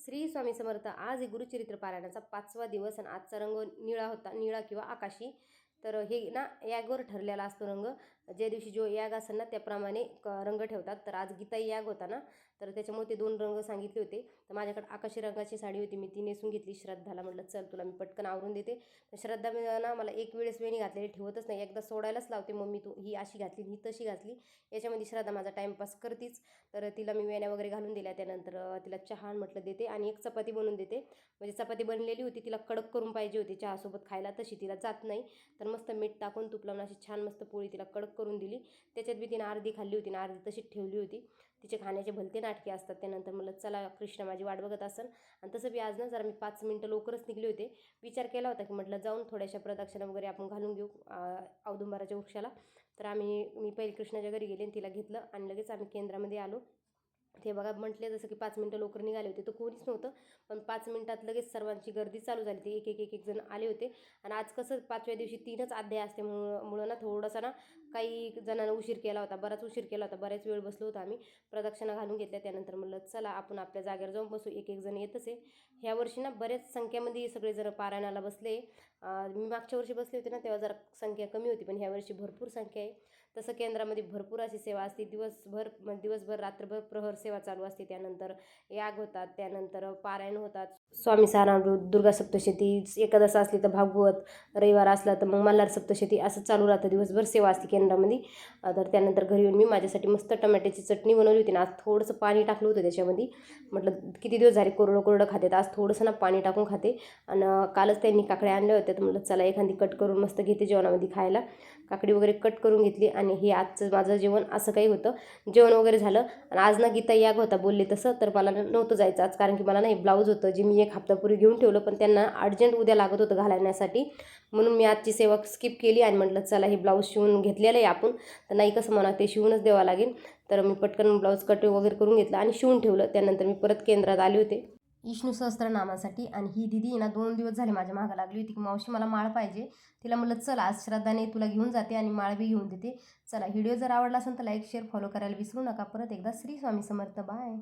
श्री स्वामी समर्थ. आज हे गुरुचरित्र पारायणाचा 5वा दिवस आणि आजचा रंग निळा होता, निळा किंवा आकाशी. तर हे ना यागवर ठरलेला असतो रंग. ज्या दिवशी जो याग असेल ना त्याप्रमाणे रंग ठेवतात. तर आज गीता याग होता ना, तर त्याच्यामुळे ते 2 रंग सांगितले होते. तर माझ्याकडे आकाशी रंगाची साडी होती, मी ती नेसून घेतली. श्रद्धाला म्हटलं चल तुला मी पटकन आवरून देते. श्रद्धा ना मला एक वेळेस वेणी घातलेली ठेवतच नाही, एकदा सोडायलाच लावते. मम्मी तू ही अशी घातली, ही तशी घातली. याच्यामध्ये श्रद्धा माझा टाईमपास करतीच. तर तिला मी वेण्या वगैरे घालून दिल्या. त्यानंतर तिला चहा म्हटलं देते आणि एक चपाती बनवून देते. म्हणजे चपाती बनलेली होती, तिला कडक करून पाहिजे होती चहासोबत खायला, तशी तिला जात नाही. तर मस्त मीठ टाकून तूप लावून अशी छान मस्त पोळी तिला कडक करून दिली. त्याच्यात बी तिने अर्धी खाल्ली होती ना, अर्धी तशीच ठेवली होती. तिचे खाण्याचे भलते नाटके असतात. त्यानंतर म्हणलं चला कृष्ण माझी वाट बघत असेल. आणि तसं बी आज ना जरा मी 5 मिनटं लवकरच निघले होते. विचार केला होता की म्हटलं जाऊन थोड्याशा प्रदक्षिणा वगैरे आपण घालून घेऊ औदुंबराच्या वृक्षाला. तर मी पहिले कृष्णाच्या घरी गेले आणि तिला घेतलं आणि लगेच आम्ही केंद्रामध्ये आलो. ते बघा म्हटले जसं की 5 मिनटं लवकर निघाले होते, तर कोणीच नव्हतं. पण 5 मिनटात लगेच सर्वांची गर्दी चालू झाली. ते एक जण आले होते. आणि आज कसं 5व्या दिवशी 3च अध्याय असते मुळं ना थोडंसं ना काही जणांना उशीर केला होता, बराच उशीर केला होता, बऱ्याच वेळ बसलो होतो आम्ही. प्रदक्षिणा घालून घेतल्या. त्यानंतर म्हणलं चला आपण आपल्या जागेवर जाऊन बसू. एक जण येतच आहे. ह्या वर्षी ना बऱ्याच संख्येमध्ये सगळेजण पारायणाला बसले. मी मागच्या वर्षी बसले होते ना तेव्हा जरा संख्या कमी होती, पण ह्या वर्षी भरपूर संख्या आहे. तसं केंद्रामध्ये भरपूर अशी सेवा असते. दिवसभर रात्रभर प्रहर सेवा चालू असते. त्यानंतर याग होतात, त्यानंतर पारायण होतात. स्वामी सारामृत, दुर्गा सप्तशती, एकादश असली तर भागवत, रविवार असला तर मग मल्हार सप्तशती, असं चालू राहतं. दिवसभर सेवा असते केंद्रामध्ये. तर त्यानंतर घरी येऊन मी माझ्यासाठी मस्त टमाट्याची चटणी बनवली होती ना. आज थोडंसं पाणी टाकलं होतं त्याच्यामध्ये. म्हटलं किती दिवस झाले कोरडं कोरडं खाते, तर आज थोडंसं ना पाणी टाकून खाते. आणि कालच त्यांनी काकड्या आणल्या होत्या, तर म्हटलं चला एखादी कट करून मस्त घेते जेवणामध्ये खायला. काकडी वगैरे कट करून घेतली. आणि हे आजचं माझं जेवण असं काही होतं. जेवण वगैरे झालं. आणि आज ना गीता याग होता बोलले तसं, तर मला नव्हतं जायचं आज, कारण की मला नाही ब्लाऊज होतं जे मी 1 हप्तापूर्वी घेऊन ठेवलं, पण त्यांना अर्जंट उद्या लागत होतं घालण्यासाठी. म्हणून मी आजची सेवा स्किप केली आणि म्हटलं चला हे ब्लाऊज शिवून घेतलेलं आहे आपण, तर नाही कसं म्हणा ते शिवूनच द्यावं लागेल. तर मी पटकन ब्लाऊज कट वगैरे करून घेतलं आणि शिवून ठेवलं. त्यानंतर मी परत केंद्रात आले होते विष्णू सहस्त्रनामासाठी. आणि ही दिदी ना 2 दिवस झाले माझ्या मागं लागली होती की मावशी मला माळ पाहिजे. तिला म्हटलं चल आज श्रद्धाने तुला घेऊन जाते आणि माळ बी घेऊन देते. चला व्हिडिओ जर आवडला असेल तर लाईक शेअर फॉलो करायला विसरू नका. परत एकदा श्री स्वामी समर्थ. बाय.